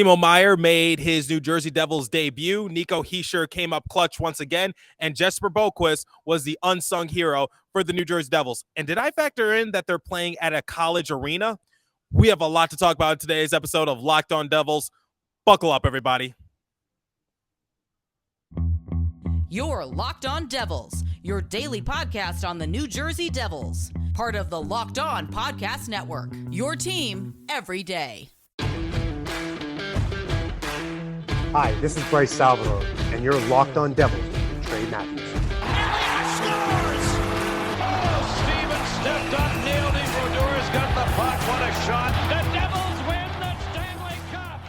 Timo Meier made his New Jersey Devils debut. Nico Hischier came up clutch once again, and Jesper Boqvist was the unsung hero for the New Jersey Devils. And did I factor in that they're playing at a college arena? We have a lot to talk about in today's episode of Locked On Devils. Buckle up, everybody. You're Locked On Devils, your daily podcast on the New Jersey Devils, part of the Locked On Podcast Network, your team every day. Hi, this is Bryce Salvador, and you're Locked On Devils with Trey Matthews. Scores! Oh, Steven stepped up, nailed it. Brodor's got the puck. What a shot. The Devils win the Stanley Cup.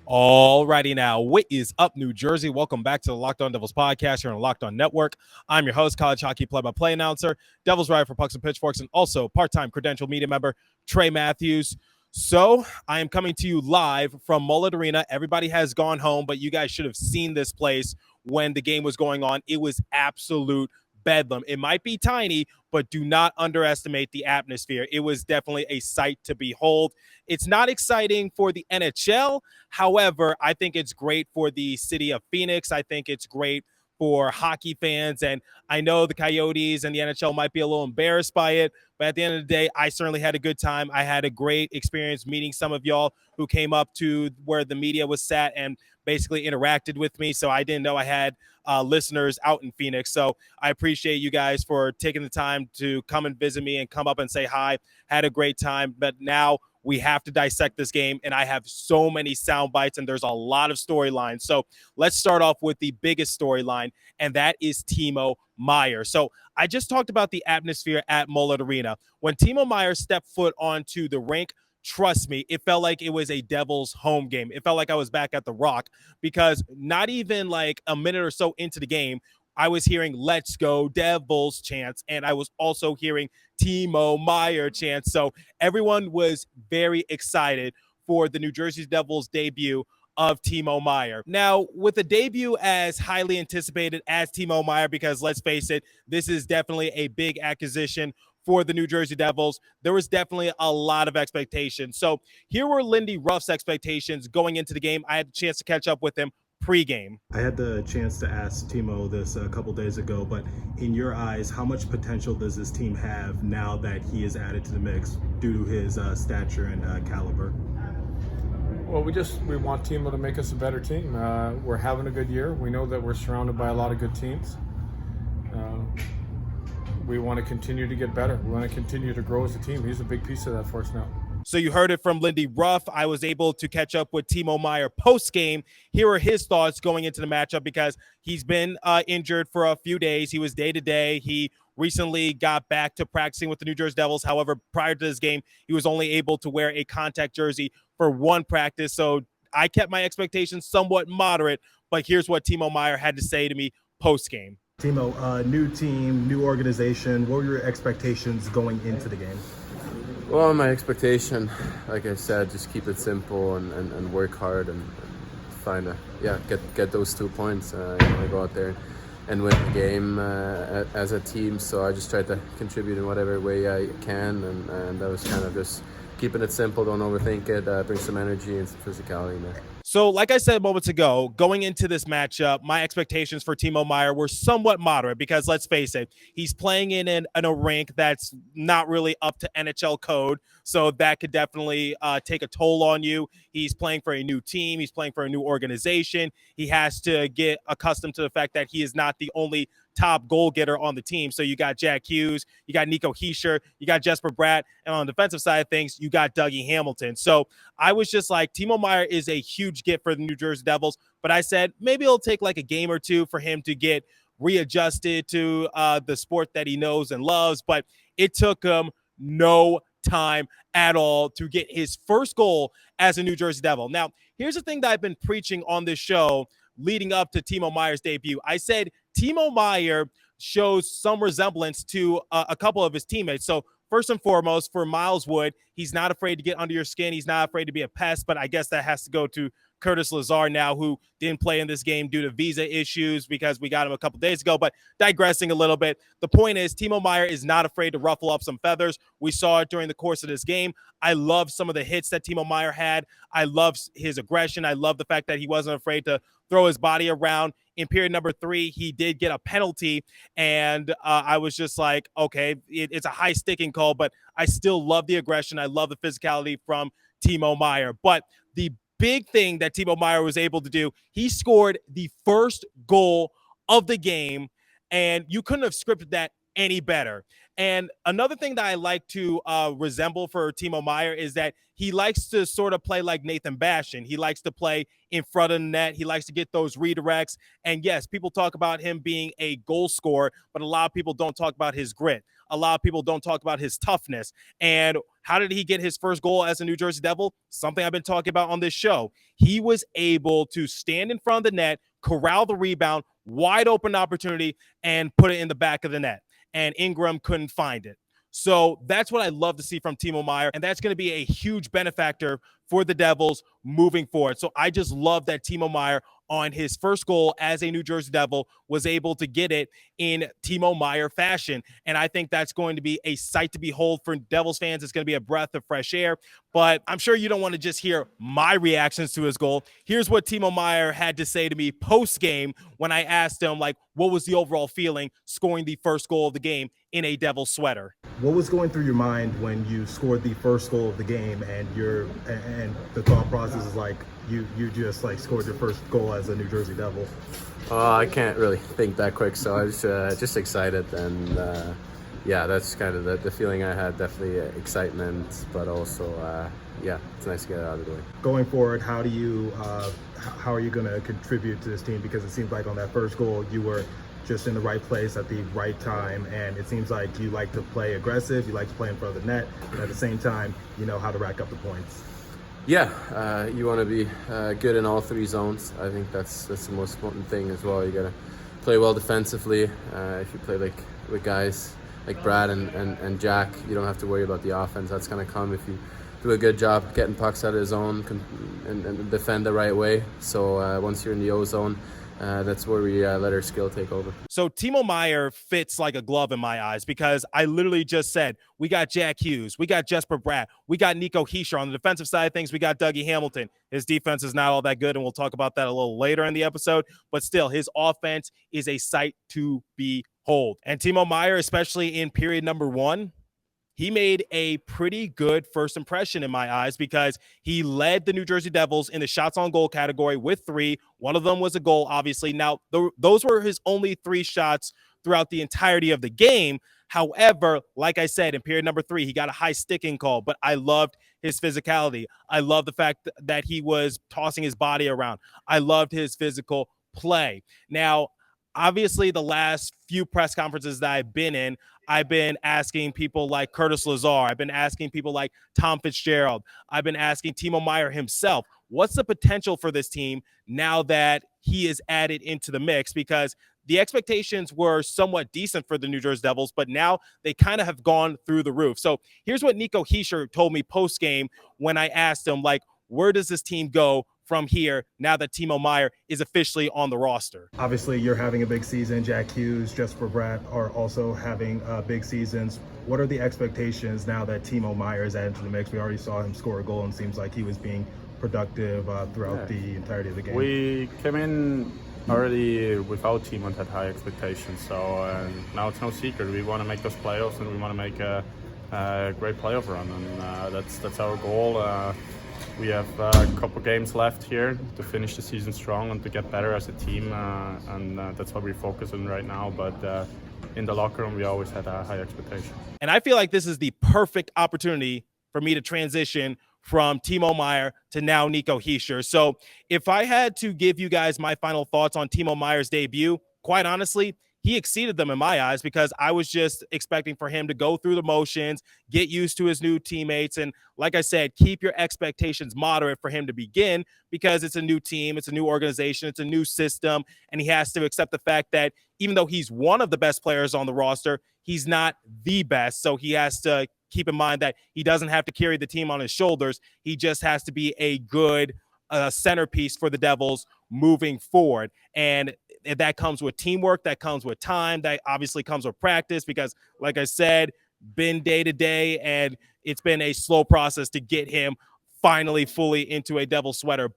Alrighty now, what is up, New Jersey? Welcome back to the Locked On Devils podcast here on the Locked On Network. I'm your host, college hockey play-by-play announcer, Devils writer for Pucks and Pitchforks, and also part-time credentialed media member, Trey Matthews. So I am coming to you live from Mullett Arena. Everybody has gone home, but you guys should have seen this place when the game was going on. It was absolute bedlam. It might be tiny, but do not underestimate the atmosphere. It was definitely a sight to behold. It's not exciting for the NHL. However, I think it's great for the city of Phoenix. I think it's great for hockey fans, and I know the Coyotes and the NHL might be a little embarrassed by it, but at the end of the day, I certainly had a good time. I had a great experience meeting some of y'all who came up to where the media was sat and basically interacted with me, so I didn't know I had listeners out in Phoenix, so I appreciate you guys for taking the time to come and visit me and come up and say hi. Had a great time, but now we have to dissect this game, and I have so many sound bites, and there's a lot of storylines. So let's start off with the biggest storyline, and that is Timo Meier. So I just talked about the atmosphere at Mullett Arena. When Timo Meier stepped foot onto the rink, trust me, it felt like it was a Devils home game. It felt like I was back at the Rock, because not even like a minute or so into the game, I was hearing "Let's go Devils" chants, and I was also hearing Timo Meier chants. So everyone was very excited for the New Jersey Devils debut of Timo Meier. Now, with a debut as highly anticipated as Timo Meier, because let's face it, this is definitely a big acquisition for the New Jersey Devils, there was definitely a lot of expectations. So here were Lindy Ruff's expectations going into the game. I had a chance to catch up with him pre-game. I had the chance to ask Timo this a couple days ago, but in your eyes, how much potential does this team have now that he is added to the mix due to his stature and caliber? Well, we want Timo to make us a better team. We're having a good year. We know that we're surrounded by a lot of good teams. We want to continue to get better. We want to continue to grow as a team. He's a big piece of that for us now. So you heard it from Lindy Ruff. I was able to catch up with Timo Meier post-game. Here are his thoughts going into the matchup, because he's been injured for a few days. He was day-to-day. He recently got back to practicing with the New Jersey Devils. However, prior to this game, he was only able to wear a contact jersey for one practice. So I kept my expectations somewhat moderate, but here's what Timo Meier had to say to me post-game. Timo, new team, new organization. What were your expectations going into the game? Well, my expectation, like I said, just keep it simple and work hard and find get those 2 points. Go out there and win the game as a team. So I just tried to contribute in whatever way I can, and that was kind of just keeping it simple. Don't overthink it. Bring some energy and some physicality in there. So like I said moments ago, going into this matchup, my expectations for Timo Meier were somewhat moderate, because let's face it, he's playing in a rink that's not really up to NHL code. So that could definitely take a toll on you. He's playing for a new team. He's playing for a new organization. He has to get accustomed to the fact that he is not the only top goal getter on the team. So you got Jack Hughes, you got Nico Hischier, you got Jesper Bratt, and on the defensive side of things, you got Dougie Hamilton. So I was just like, Timo Meier is a huge get for the New Jersey Devils, but I said maybe it'll take like a game or two for him to get readjusted to the sport that he knows and loves, but it took him no time at all to get his first goal as a New Jersey Devil. Now, here's the thing that I've been preaching on this show leading up to Timo Meier's debut. I said Timo Meier shows some resemblance to a couple of his teammates. So first and foremost, for Miles Wood, he's not afraid to get under your skin. He's not afraid to be a pest, but I guess that has to go to Curtis Lazar now, who didn't play in this game due to visa issues because we got him a couple days ago. But digressing a little bit, the point is Timo Meier is not afraid to ruffle up some feathers. We saw it during the course of this game. I love some of the hits that Timo Meier had. I love his aggression. I love the fact that he wasn't afraid to throw his body around. In period number 3, he did get a penalty, and I was just like, okay, it's a high sticking call, but I still love the aggression. I love the physicality from Timo Meier. But the big thing that Timo Meier was able to do, he scored the first goal of the game, and you couldn't have scripted that any better. And another thing that I like to resemble for Timo Meier is that he likes to sort of play like Nathan Bastian. He likes to play in front of the net. He likes to get those redirects. And yes, people talk about him being a goal scorer, but a lot of people don't talk about his grit. A lot of people don't talk about his toughness. And how did he get his first goal as a New Jersey Devil? Something I've been talking about on this show. He was able to stand in front of the net, corral the rebound, wide open opportunity, and put it in the back of the net. And Ingram couldn't find it. So that's what I love to see from Timo Meier, and that's going to be a huge benefactor for the Devils moving forward. So I just love that Timo Meier on his first goal as a New Jersey Devil was able to get it in Timo Meier fashion. And I think that's going to be a sight to behold for Devils fans. It's going to be a breath of fresh air. But I'm sure you don't want to just hear my reactions to his goal. Here's what Timo Meier had to say to me post-game when I asked him, like, what was the overall feeling scoring the first goal of the game in a Devils sweater? What was going through your mind when you scored the first goal of the game, and the thought process is like you just like scored your first goal as a New Jersey Devil? I can't really think that quick, so I was just excited, and yeah, that's kind of the feeling I had. Definitely excitement, but also yeah, it's nice to get it out of the way. Going forward, how are you going to contribute to this team? Because it seems like on that first goal you were just in the right place at the right time, and it seems like you like to play aggressive, you like to play in front of the net, but at the same time you know how to rack up the points. Yeah, you want to be good in all 3 zones. I think that's the most important thing as well. You got to play well defensively. If you play like with guys like Brad and Jack, you don't have to worry about the offense. That's going to come if you do a good job getting pucks out of the zone and defend the right way. So once you're in the O zone, that's where we let our skill take over. So Timo Meier fits like a glove in my eyes, because I literally just said, we got Jack Hughes, we got Jesper Bratt, we got Nico Hischier. On the defensive side of things, we got Dougie Hamilton. His defense is not all that good, and we'll talk about that a little later in the episode. But still, his offense is a sight to behold. And Timo Meier, especially in period number 1, he made a pretty good first impression in my eyes, because he led the New Jersey Devils in the shots on goal category with 3. One of them was a goal, obviously. Now, those were his only 3 shots throughout the entirety of the game. However, like I said, in period number 3, he got a high sticking call, but I loved his physicality. I love the fact that he was tossing his body around. I loved his physical play. Now, obviously, the last few press conferences that I've been in, I've been asking people like Curtis Lazar. I've been asking people like Tom Fitzgerald. I've been asking Timo Meier himself, what's the potential for this team now that he is added into the mix? Because the expectations were somewhat decent for the New Jersey Devils, but now they kind of have gone through the roof. So here's what Nico Hischier told me post-game when I asked him, like, where does this team go from here now that Timo Meier is officially on the roster? Obviously, you're having a big season. Jack Hughes, Jesper Bratt are also having big seasons. What are the expectations now that Timo Meier is added to the mix? We already saw him score a goal, and seems like he was being productive throughout the entirety of the game. We came in already without Timo had high expectations, so now it's no secret. We want to make those playoffs, and we want to make a great playoff run, and that's our goal. We have a couple games left here to finish the season strong and to get better as a team, and that's what we're focusing on right now. But in the locker room, we always had a high expectation. And I feel like this is the perfect opportunity for me to transition from Timo Meier to now Nico Hischier. So if I had to give you guys my final thoughts on Timo Meier's debut, quite honestly, he exceeded them in my eyes, because I was just expecting for him to go through the motions, get used to his new teammates. And like I said, keep your expectations moderate for him to begin, because it's a new team, it's a new organization, it's a new system. And he has to accept the fact that even though he's one of the best players on the roster, he's not the best. So he has to keep in mind that he doesn't have to carry the team on his shoulders. He just has to be a good a centerpiece for the Devils moving forward. And that comes with teamwork, that comes with time, that obviously comes with practice because, like I said, been day to day, and it's been a slow process to get him finally fully into a Devil sweater.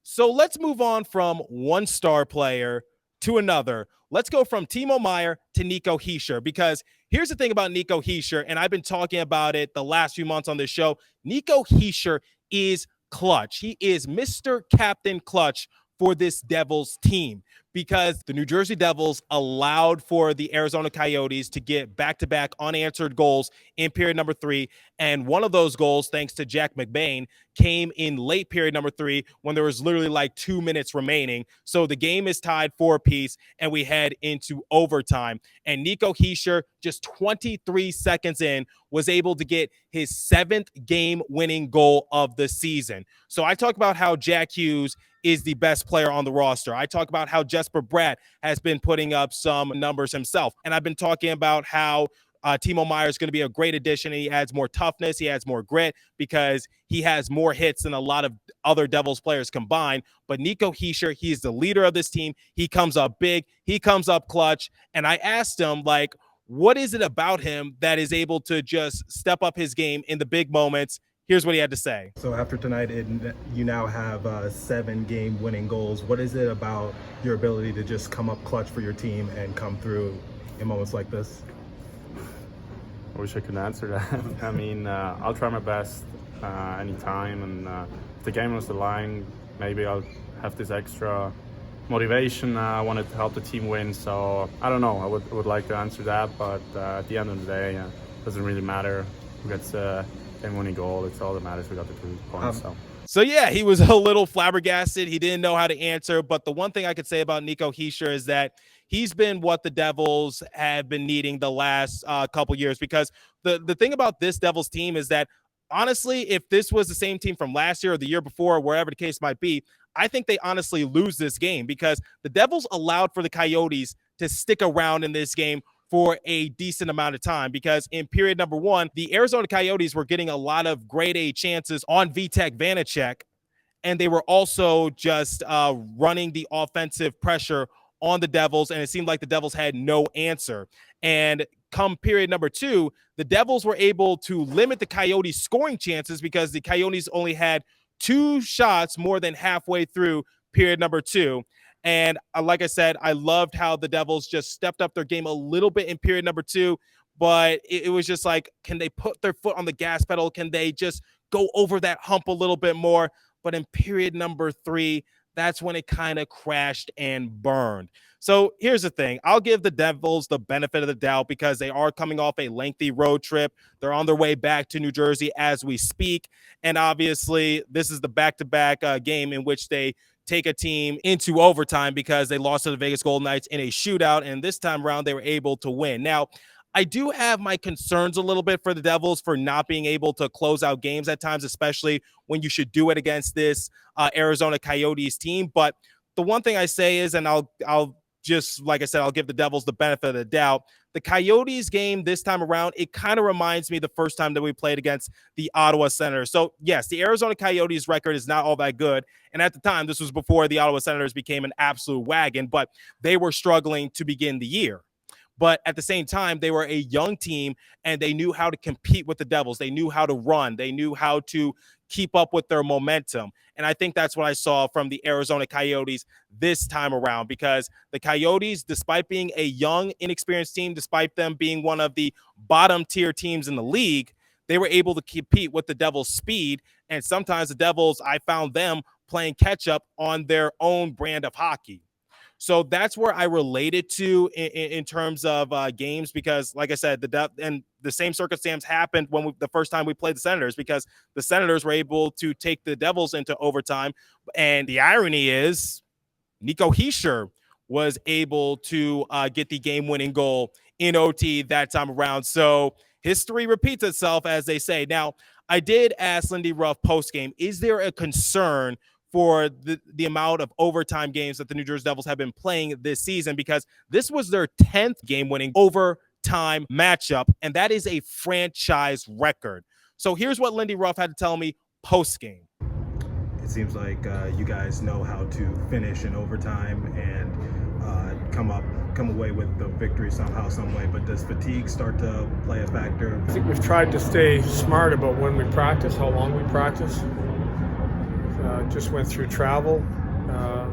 So let's move on from one star player to another. Let's go from Timo Meier to Nico Hischier, because here's the thing about Nico Hischier, and I've been talking about it the last few months on this show. Nico Hischier is clutch. He is Mr. Captain Clutch for this Devils team, because the New Jersey Devils allowed for the Arizona Coyotes to get back-to-back unanswered goals in period number 3. And one of those goals, thanks to Jack McBain, came in late period number 3 when there was literally like 2 minutes remaining. So the game is tied 4-apiece, and we head into overtime. And Nico Hischier, just 23 seconds in, was able to get his 7th game-winning goal of the season. So I talk about how Jack Hughes is the best player on the roster. I talk about how Jesper Boqvist has been putting up some numbers himself. And I've been talking about how Timo Meier is going to be a great addition, and he adds more toughness, he adds more grit, because he has more hits than a lot of other Devils players combined. But Nico Hischier, he is the leader of this team. He comes up big, he comes up clutch. And I asked him, like, what is it about him that is able to just step up his game in the big moments? Here's what he had to say. So after tonight, you now have 7 game-winning goals. What is it about your ability to just come up clutch for your team and come through in moments like this? I wish I could answer that. I mean, I'll try my best anytime, and if the game was the line, maybe I'll have this extra motivation. I wanted to help the team win, so I don't know. I would like to answer that, but at the end of the day, it doesn't really matter who gets game-winning goal. It's all that matters. We got the 2 points. So yeah, he was a little flabbergasted. He didn't know how to answer. But the one thing I could say about Nico Hischier is that he's been what the Devils have been needing the last couple years. Because the thing about this Devils team is that, honestly, if this was the same team from last year or the year before, or wherever the case might be, I think they honestly lose this game, because the Devils allowed for the Coyotes to stick around in this game for a decent amount of time, because in period number 1, the Arizona Coyotes were getting a lot of grade A chances on Vitek Vanecek, and they were also just running the offensive pressure on the Devils, and it seemed like the Devils had no answer. And come period number 2, the Devils were able to limit the Coyotes' scoring chances, because the Coyotes only had 2 shots more than halfway through period number 2. And like I said, I loved how the Devils just stepped up their game a little bit in period number 2, but it was just like, can they put their foot on the gas pedal? Can they just go over that hump a little bit more? But in period number 3, that's when it kind of crashed and burned. So here's the thing. I'll give the Devils the benefit of the doubt, because they are coming off a lengthy road trip. They're on their way back to New Jersey as we speak. And obviously, this is the back-to-back game in which they take a team into overtime, because they lost to the Vegas Golden Knights in a shootout, and this time around they were able to win. Now, I do have my concerns a little bit for the Devils for not being able to close out games at times, especially when you should do it against this Arizona Coyotes team. But the one thing I say is, and I'll just, like I said, I'll give the Devils the benefit of the doubt. The Coyotes game this time around, it kind of reminds me the first time that we played against the Ottawa Senators. So, yes, the Arizona Coyotes record is not all that good. And at the time, this was before the Ottawa Senators became an absolute wagon, but they were struggling to begin the year. But at the same time, they were a young team, and they knew how to compete with the Devils. They knew how to run. They knew how to keep up with their momentum. And I think that's what I saw from the Arizona Coyotes this time around, because the Coyotes, despite being a young, inexperienced team, despite them being one of the bottom tier teams in the league, they were able to compete with the Devils' speed. And sometimes the Devils, I found them playing catch up on their own brand of hockey. So that's where I related to in terms of games, because, like I said, the same circumstance happened when the first time we played the Senators, because the Senators were able to take the Devils into overtime. And the irony is, Nico Hischier was able to get the game-winning goal in OT that time around. So history repeats itself, as they say. Now, I did ask Lindy Ruff post-game, is there a concern for the amount of overtime games that the New Jersey Devils have been playing this season, because this was their 10th game-winning overtime matchup, and that is a franchise record. So here's what Lindy Ruff had to tell me post-game. it seems like you guys know how to finish in overtime and come away with the victory somehow, some way. But does fatigue start to play a factor? I think we've tried to stay smart about when we practice, how long we practice. Just went through travel,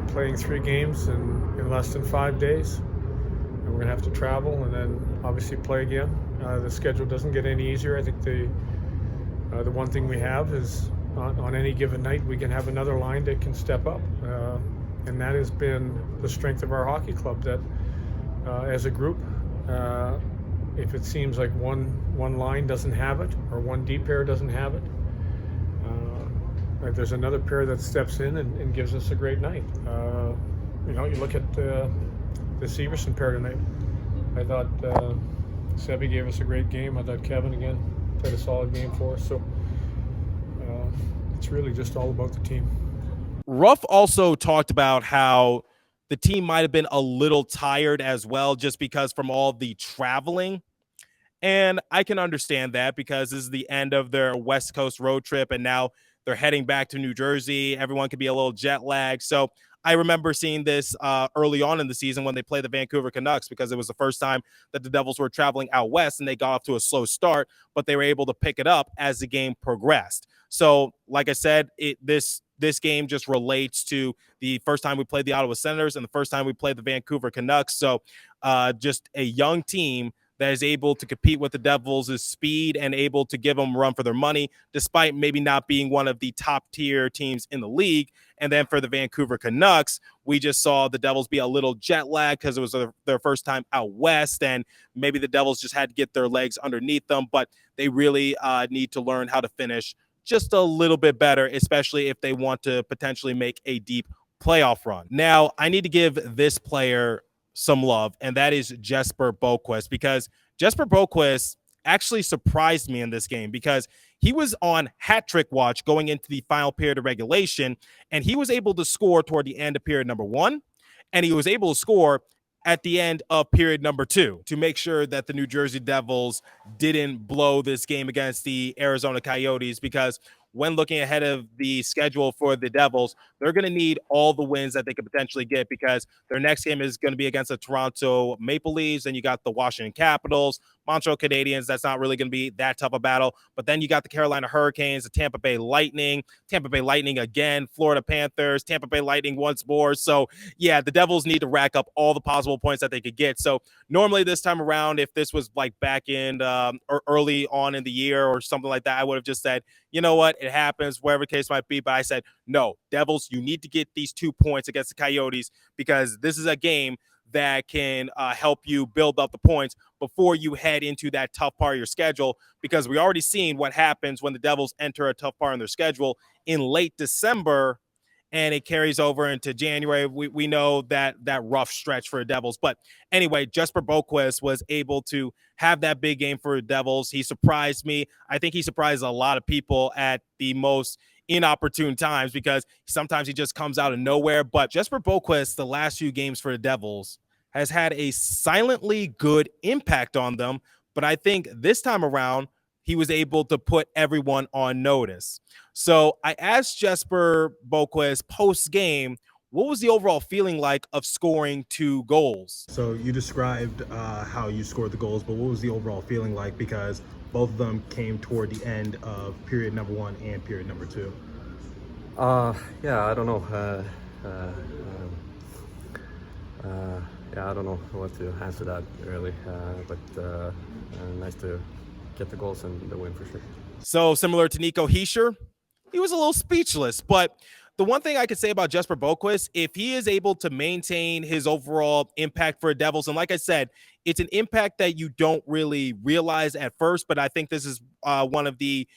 playing 3 games in less than 5 days. And we're going to have to travel and then obviously play again. The schedule doesn't get any easier. I think the one thing we have is on any given night we can have another line that can step up. And that has been the strength of our hockey club, that as a group, if it seems like one line doesn't have it or one deep pair doesn't have it, there's another pair that steps in and gives us a great night. You look at the Severson pair tonight. I thought Sebi gave us a great game. I thought Kevin again played a solid game for us. So it's really just all about the team. Ruff also talked about how the team might have been a little tired as well, just because from all the traveling. And I can understand that because this is the end of their West Coast road trip, and now they're heading back to New Jersey. Everyone could be a little jet lagged. So I remember seeing this early on in the season when they played the Vancouver Canucks, because it was the first time that the Devils were traveling out west, and they got off to a slow start, but they were able to pick it up as the game progressed. So like I said, this game just relates to the first time we played the Ottawa Senators and the first time we played the Vancouver Canucks. So just a young team that is able to compete with the Devils' speed and able to give them a run for their money, despite maybe not being one of the top tier teams in the league. And then for the Vancouver Canucks, we just saw the Devils be a little jet lagged because it was their first time out west, and maybe the Devils just had to get their legs underneath them, but they really need to learn how to finish just a little bit better, especially if they want to potentially make a deep playoff run. Now, I need to give this player some love, and that is Jesper Boqvist, because Jesper Boqvist actually surprised me in this game because he was on hat trick watch going into the final period of regulation, and he was able to score toward the end of period number 1, and he was able to score at the end of period number 2 to make sure that the New Jersey Devils didn't blow this game against the Arizona Coyotes, because when looking ahead of the schedule for the Devils, they're going to need all the wins that they could potentially get, because their next game is going to be against the Toronto Maple Leafs, and you got the Washington Capitals, Montreal Canadiens. That's not really going to be that tough a battle. But then you got the Carolina Hurricanes, the Tampa Bay Lightning again, Florida Panthers, Tampa Bay Lightning once more. So, yeah, the Devils need to rack up all the possible points that they could get. So normally this time around, if this was like back in or early on in the year or something like that, I would have just said, you know what, it happens, whatever the case might be. But I said, no, Devils, you need to get these 2 points against the Coyotes, because this is a game that can help you build up the points before you head into that tough part of your schedule, because we already seen what happens when the Devils enter a tough part in their schedule in late December, and it carries over into January. We know that rough stretch for the Devils. But anyway, Jesper Boqvist was able to have that big game for the Devils. He surprised me. I think he surprised a lot of people at the most inopportune times, because sometimes he just comes out of nowhere. But Jesper Boqvist, the last few games for the Devils, has had a silently good impact on them. But I think this time around, he was able to put everyone on notice. So I asked Jesper Boqvist post-game, what was the overall feeling like of scoring 2 goals? So you described how you scored the goals, but what was the overall feeling like? Because both of them came toward the end of period number 1 and period number 2. Yeah, I don't know. Yeah, I don't know what to answer that really, but nice to get the goals and the win for sure. So similar to Nico Hischier, he was a little speechless. But the one thing I could say about Jesper Boqvist, if he is able to maintain his overall impact for the Devils, and like I said, it's an impact that you don't really realize at first, but I think this is one of the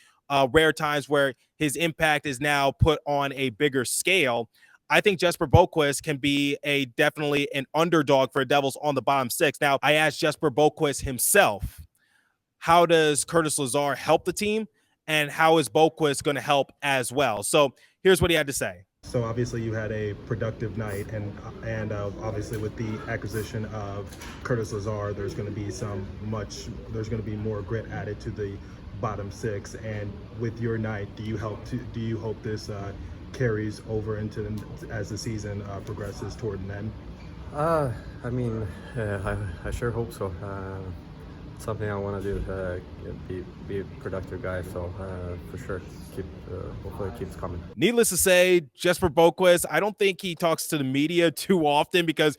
rare times where his impact is now put on a bigger scale. I think Jesper Boqvist can be definitely an underdog for the Devils on the bottom 6. Now, I asked Jesper Boqvist himself, how does Curtis Lazar help the team, and how is Boqvist going to help as well? So here's what he had to say. So obviously you had a productive night, and obviously with the acquisition of Curtis Lazar, there's going to be more grit added to the bottom 6. And with your night, do you hope this carries over into as the season progresses toward an end? I mean, I sure hope so. Something I want to do, be a productive guy. So for sure, hopefully it keeps coming. Needless to say, Jesper Boqvist, I don't think he talks to the media too often because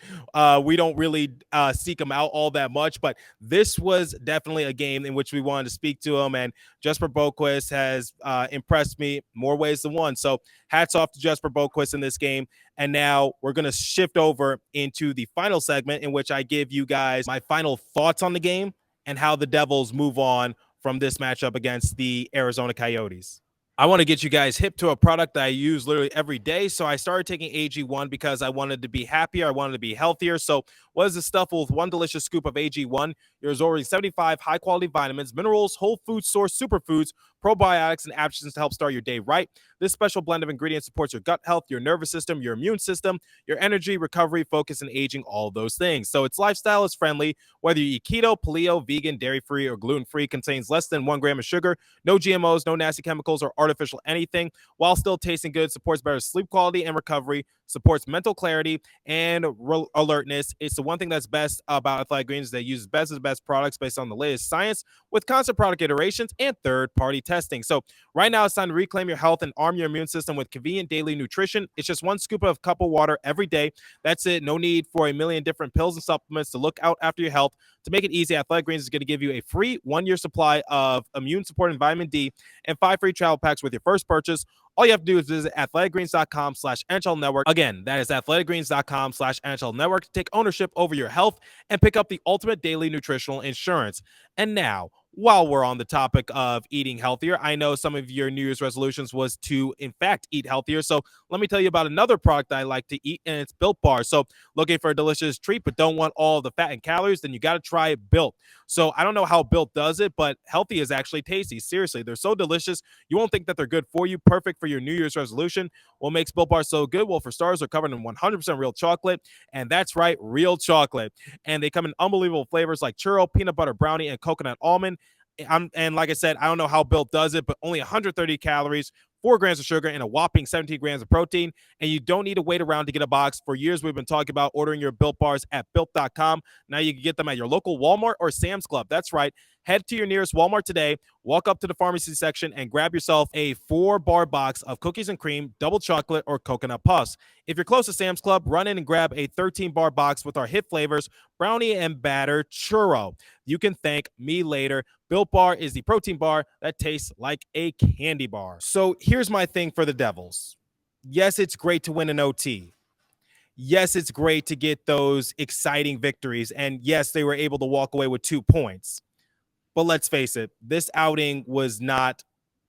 we don't really seek him out all that much. But this was definitely a game in which we wanted to speak to him, and Jesper Boqvist has impressed me more ways than one. So hats off to Jesper Boqvist in this game. And now we're going to shift over into the final segment in which I give you guys my final thoughts on the game and how the Devils move on from this matchup against the Arizona Coyotes. I want to get you guys hip to a product that I use literally every day. So I started taking AG1 because I wanted to be happier. I wanted to be healthier. So what is the stuff? With one delicious scoop of AG1, you're absorbing 75 high-quality vitamins, minerals, whole food source superfoods, probiotics, and adaptogens to help start your day right. This special blend of ingredients supports your gut health, your nervous system, your immune system, your energy, recovery, focus, and aging, all those things. So its lifestyle is friendly. Whether you eat keto, paleo, vegan, dairy-free, or gluten-free, contains less than 1 gram of sugar, no GMOs, no nasty chemicals, or artificial anything, while still tasting good, supports better sleep quality and recovery, supports mental clarity and alertness. It's the one thing that's best about Athletic Greens. They use best of best products based on the latest science with constant product iterations and third-party testing. So right now it's time to reclaim your health and arm your immune system with convenient daily nutrition. It's just one scoop of cup of water every day. That's it. No need for a million different pills and supplements to look out after your health. To make it easy, Athletic Greens is going to give you a free 1-year supply of immune-supporting vitamin D and 5 free travel packs with your first purchase. All you have to do is visit athleticgreens.com/NHL Network. Again, that is athleticgreens.com/NHL Network to take ownership over your health and pick up the ultimate daily nutritional insurance. And now, while we're on the topic of eating healthier, I know some of your New Year's resolutions was to, in fact, eat healthier. So let me tell you about another product that I like to eat, and it's Built Bar. So looking for a delicious treat but don't want all the fat and calories, then you got to try Built. So I don't know how Built does it, but healthy is actually tasty. Seriously, they're so delicious. You won't think that they're good for you. Perfect for your New Year's resolution. What makes Built Bar so good? Well, for starters, they're covered in 100% real chocolate. And that's right, real chocolate. And they come in unbelievable flavors like churro, peanut butter brownie, and coconut almond. And like I said, I don't know how Built does it, but only 130 calories, 4 grams of sugar, and a whopping 17 grams of protein. And you don't need to wait around to get a box. For years, we've been talking about ordering your Built Bars at Built.com. Now you can get them at your local Walmart or Sam's Club. That's right. Head to your nearest Walmart today, walk up to the pharmacy section, and grab yourself a 4-bar box of cookies and cream, double chocolate, or coconut puffs. If you're close to Sam's Club, run in and grab a 13-bar box with our hit flavors, brownie and batter churro. You can thank me later. Built Bar is the protein bar that tastes like a candy bar. So here's my thing for the Devils. Yes, it's great to win an OT. Yes, it's great to get those exciting victories. And yes, they were able to walk away with 2 points. But let's face it, this outing was not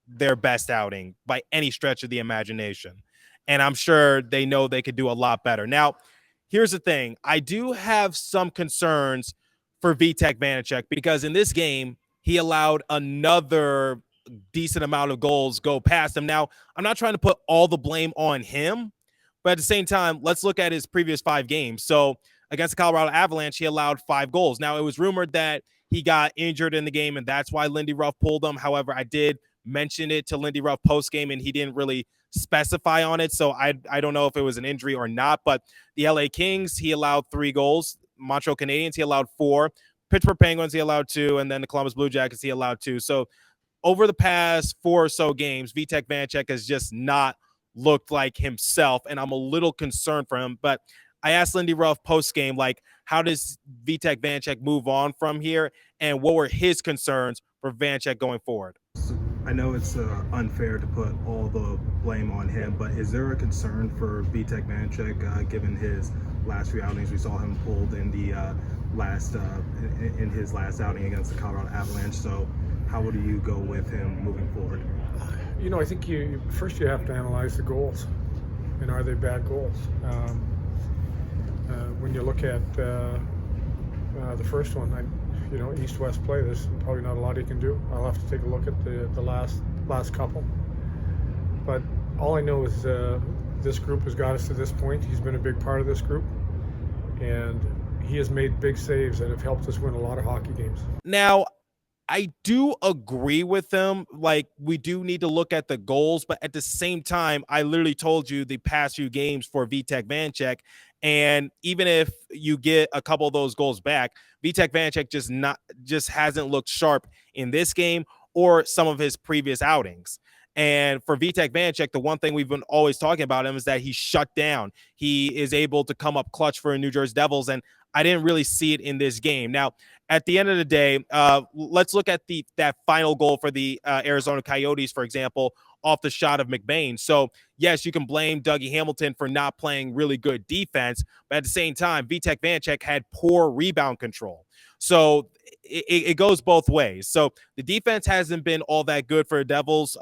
their best outing by any stretch of the imagination. And I'm sure they know they could do a lot better. Now, here's the thing. I do have some concerns for Vitek Vanecek because in this game, he allowed another decent amount of goals go past him. Now, I'm not trying to put all the blame on him, but at the same time, let's look at his previous 5 games. So against the Colorado Avalanche, he allowed 5 goals. Now, it was rumored that he got injured in the game, and that's why Lindy Ruff pulled him. However, I did mention it to Lindy Ruff post-game, and he didn't really specify on it. So I don't know if it was an injury or not. But the LA Kings, he allowed 3 goals. Montreal Canadiens, he allowed 4. Pittsburgh Penguins, he allowed 2. And then the Columbus Blue Jackets, he allowed 2. So over the past 4 or so games, Vitek Vanecek has just not looked like himself, and I'm a little concerned for him. But I asked Lindy Ruff post-game, like, how does Vitek Vanecek move on from here, and what were his concerns for Vanecek going forward? I know it's unfair to put all the blame on him, but is there a concern for Vitek Vanecek given his last 3 outings? We saw him pulled in the in his last outing against the Colorado Avalanche. So how would you go with him moving forward? You know, I think first you have to analyze the goals, and are they bad goals? When you look at the first one, East-West play, there's probably not a lot he can do. I'll have to take a look at the last couple. But all I know is this group has got us to this point. He's been a big part of this group, and he has made big saves that have helped us win a lot of hockey games. Now, I do agree with them. Like, we do need to look at the goals, but at the same time, I literally told you the past few games for Vitek Vanecek, and even if you get a couple of those goals back, Vitek Vanecek just hasn't looked sharp in this game or some of his previous outings. And for Vitek Vanecek, the one thing we've been always talking about him is that he's shut down. He is able to come up clutch for New Jersey Devils, and I didn't really see it in this game. Now, at the end of the day, let's look at that final goal for the Arizona Coyotes, for example, off the shot of McBain. So, yes, you can blame Dougie Hamilton for not playing really good defense, but at the same time, Vitek Vanecek had poor rebound control. So it goes both ways. So the defense hasn't been all that good for the Devils,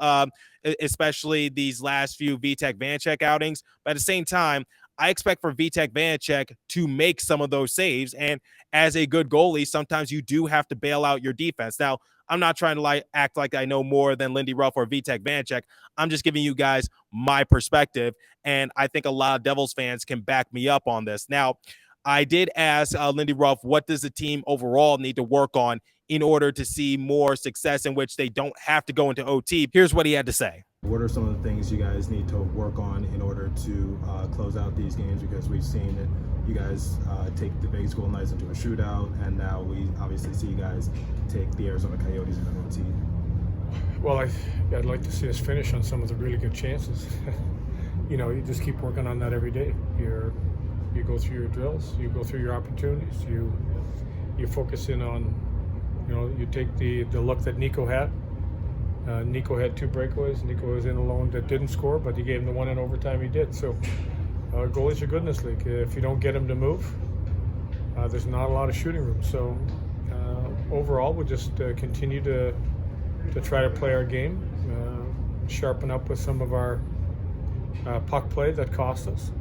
especially these last few Vitek Vanecek outings. But at the same time, I expect for Vitek Vanecek to make some of those saves. And as a good goalie, sometimes you do have to bail out your defense. Now, I'm not trying to act like I know more than Lindy Ruff or Vitek Vanecek. I'm just giving you guys my perspective, and I think a lot of Devils fans can back me up on this. Now, I did ask Lindy Ruff, what does the team overall need to work on in order to see more success in which they don't have to go into OT? Here's what he had to say. What are some of the things you guys need to work on in order to close out these games? Because we've seen that you guys take the Vegas Golden Knights into a shootout, and now we obviously see you guys take the Arizona Coyotes into OT. Well, I'd like to see us finish on some of the really good chances. You just keep working on that every day. You go through your drills, you go through your opportunities, you focus in on, you take the look that Nico had. Nico had 2 breakaways. Nico was in alone that didn't score, but he gave him the one in overtime he did. So goalies are good in this league. If you don't get them to move, there's not a lot of shooting room. So overall, we'll just continue to try to play our game, sharpen up with some of our puck play that cost us.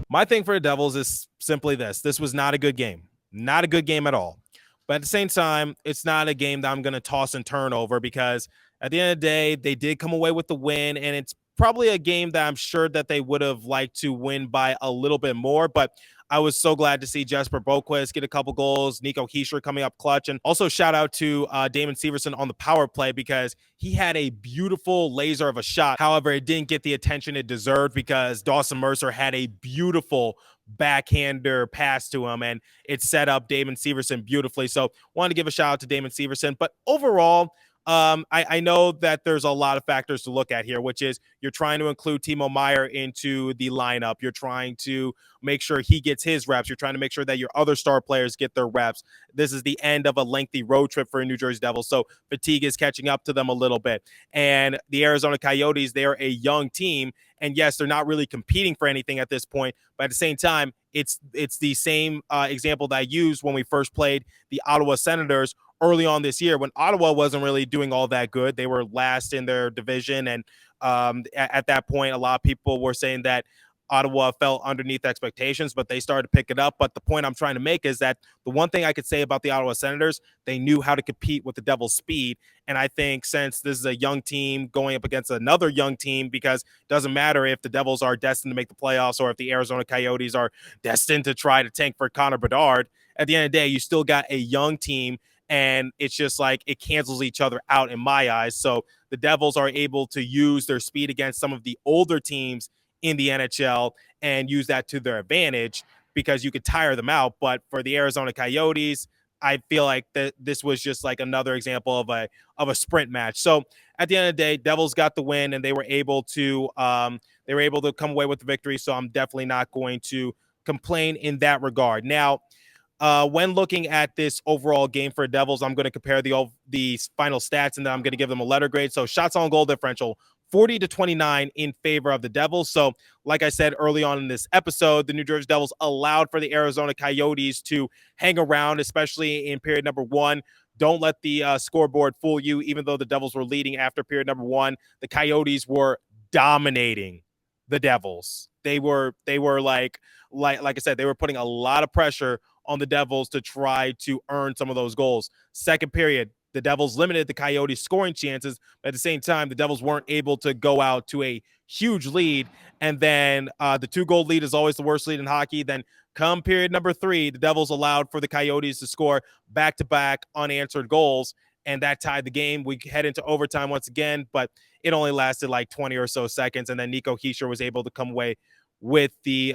My thing for the Devils is simply this. This was not a good game. Not a good game at all. But at the same time, it's not a game that I'm going to toss and turn over, because at the end of the day, they did come away with the win, and it's probably a game that I'm sure that they would have liked to win by a little bit more. But I was so glad to see Jesper Boqvist get a couple goals, Nico Hischier coming up clutch, and also shout out to Damon Severson on the power play, because he had a beautiful laser of a shot. However, it didn't get the attention it deserved because Dawson Mercer had a beautiful backhander pass to him, and it set up Damon Severson beautifully. So wanted to give a shout out to Damon Severson. But overall, I know that there's a lot of factors to look at here, which is you're trying to include Timo Meier into the lineup. You're trying to make sure he gets his reps. You're trying to make sure that your other star players get their reps. This is the end of a lengthy road trip for New Jersey Devils, so fatigue is catching up to them a little bit. And the Arizona Coyotes, they're a young team, and yes, they're not really competing for anything at this point, but at the same time, it's the same example that I used when we first played the Ottawa Senators early on this year, when Ottawa wasn't really doing all that good. They were last in their division, and at that point, a lot of people were saying that Ottawa fell underneath expectations, but they started to pick it up. But the point I'm trying to make is that the one thing I could say about the Ottawa Senators, they knew how to compete with the Devils' speed. And I think since this is a young team going up against another young team, because it doesn't matter if the Devils are destined to make the playoffs or if the Arizona Coyotes are destined to try to tank for Connor Bedard, at the end of the day, you still got a young team, and it's just like it cancels each other out in my eyes. So the Devils are able to use their speed against some of the older teams in the NHL and use that to their advantage, because you could tire them out. But for the Arizona Coyotes, I feel like that this was just like another example of a sprint match. So at the end of the day, Devils got the win, and they were able to come away with the victory. So I'm definitely not going to complain in that regard. Now, when looking at this overall game for Devils, I'm going to compare the final stats, and then I'm going to give them a letter grade. So shots on goal differential, 40-29 in favor of the Devils. So like I said early on in this episode, the New Jersey Devils allowed for the Arizona Coyotes to hang around, especially in period number 1. Don't let the scoreboard fool you. Even though the Devils were leading after period number 1, the Coyotes were dominating the Devils. They were like I said, they were putting a lot of pressure on the Devils to try to earn some of those goals. Second period, the Devils limited the Coyotes' scoring chances. But at the same time, the Devils weren't able to go out to a huge lead. And then the 2-goal lead is always the worst lead in hockey. Then come period number 3, the Devils allowed for the Coyotes to score back-to-back unanswered goals, and that tied the game. We head into overtime once again, but it only lasted like 20 or so seconds, and then Nico Hischier was able to come away with the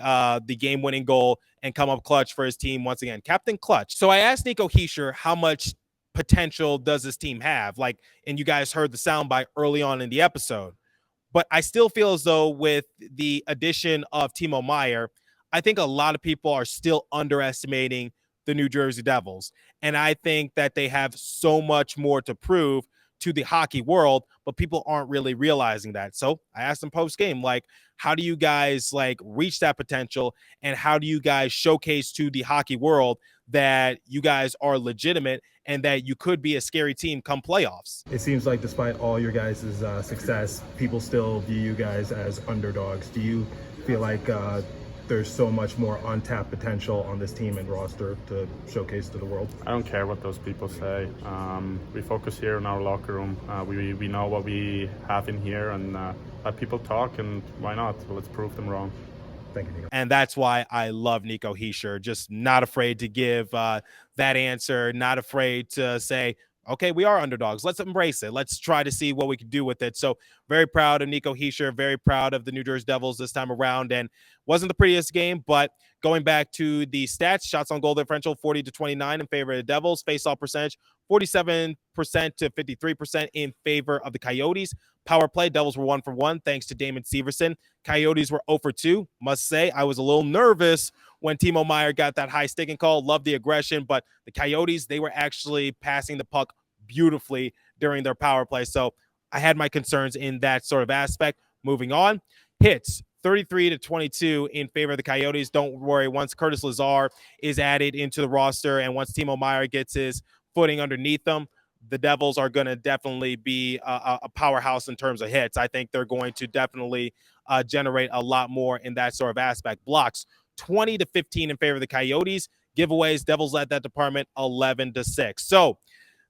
game-winning goal and come up clutch for his team once again. Captain Clutch. So I asked Nico Hischier how much potential does this team have? Like, and you guys heard the soundbite early on in the episode. But I still feel as though with the addition of Timo Meier, I think a lot of people are still underestimating the New Jersey Devils. And I think that they have so much more to prove to the hockey world, but people aren't really realizing that. So I asked them post game, like, how do you guys like reach that potential? And how do you guys showcase to the hockey world that you guys are legitimate and that you could be a scary team come playoffs? It seems like despite all your guys' success, people still view you guys as underdogs. Do you feel like there's so much more untapped potential on this team and roster to showcase to the world? I don't care what those people say. We focus here in our locker room. We know what we have in here, and let people talk, and why not? Well, let's prove them wrong. Thank you, Nico. And that's why I love Nico Hischier, just not afraid to give that answer, not afraid to say, okay, we are underdogs. Let's embrace it. Let's try to see what we can do with it. So very proud of Nico Hischier, very proud of the New Jersey Devils this time around. And wasn't the prettiest game, but going back to the stats, shots on goal differential 40-29 in favor of the Devils, face-off percentage 47% to 53% in favor of the Coyotes. Power play, Devils were 1 for 1 thanks to Damon Severson. Coyotes were 0 for 2. Must say, I was a little nervous when Timo Meier got that high sticking call. Loved the aggression, but the Coyotes, they were actually passing the puck beautifully during their power play. So I had my concerns in that sort of aspect. Moving on, hits 33-22 in favor of the Coyotes. Don't worry, once Curtis Lazar is added into the roster and once Timo Meier gets his footing underneath them, the Devils are going to definitely be a powerhouse in terms of hits. I think they're going to definitely generate a lot more in that sort of aspect. Blocks 20-15 in favor of the Coyotes. Giveaways, Devils led that department 11-6. So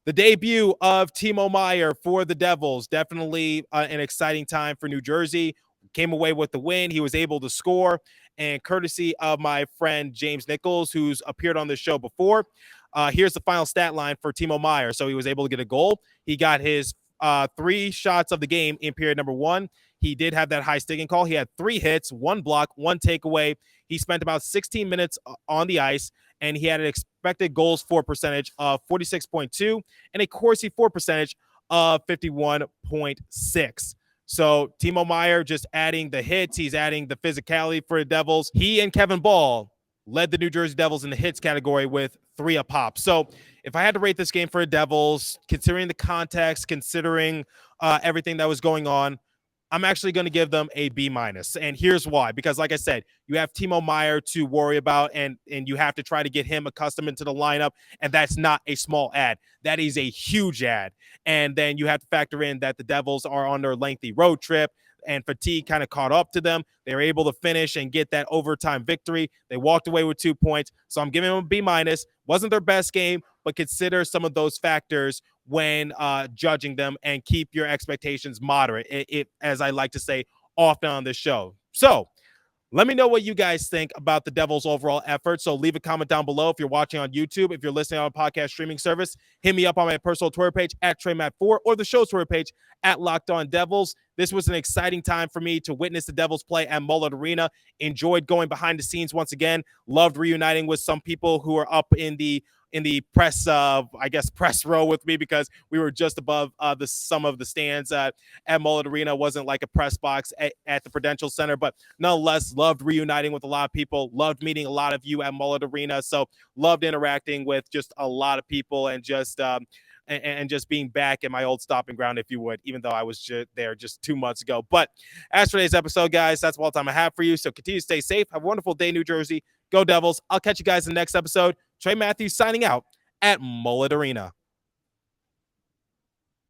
the debut of Timo Meier for the Devils, definitely an exciting time for New Jersey. Came away with the win. He was able to score, and courtesy of my friend James Nichols, who's appeared on this show before, here's the final stat line for Timo Meier. So he was able to get a goal. He got his 3 shots of the game in period number 1. He did have that high sticking call. He had 3 hits, 1 block, 1 takeaway. He spent about 16 minutes on the ice, and he had an expected goals for percentage of 46.2 and a Corsi for percentage of 51.6. So Timo Meier just adding the hits. He's adding the physicality for the Devils. He and Kevin Ball led the New Jersey Devils in the hits category with 3 a pop. So if I had to rate this game for the Devils, considering the context, considering everything that was going on, I'm actually going to give them a B-. And here's why. Because like I said, you have Timo Meier to worry about, and you have to try to get him accustomed into the lineup. And that's not a small add. That is a huge add. And then you have to factor in that the Devils are on their lengthy road trip, and fatigue kind of caught up to them. They were able to finish and get that overtime victory. They walked away with 2 points. So I'm giving them a B-. Wasn't their best game, but consider some of those factors when judging them and keep your expectations moderate, it as I like to say often on this show. So let me know what you guys think about the Devils' overall effort. So leave a comment down below if you're watching on YouTube. If you're listening on a podcast streaming service, hit me up on my personal Twitter page at TreyMatt4 or the show's Twitter page at Locked On Devils. This was an exciting time for me to witness the Devils play at Mullett Arena. Enjoyed going behind the scenes once again. Loved reuniting with some people who are up in the press, press row with me, because we were just above some of the stands at Mullett Arena. Wasn't like a press box at the Prudential Center, but nonetheless, loved reuniting with a lot of people. Loved meeting a lot of you at Mullett Arena. So loved interacting with just a lot of people and just being back in my old stopping ground, if you would, even though I was there just 2 months ago. But as for today's episode, guys, that's all the time I have for you. So continue to stay safe. Have a wonderful day, New Jersey. Go Devils. I'll catch you guys in the next episode. Trey Matthews signing out at Mullett Arena.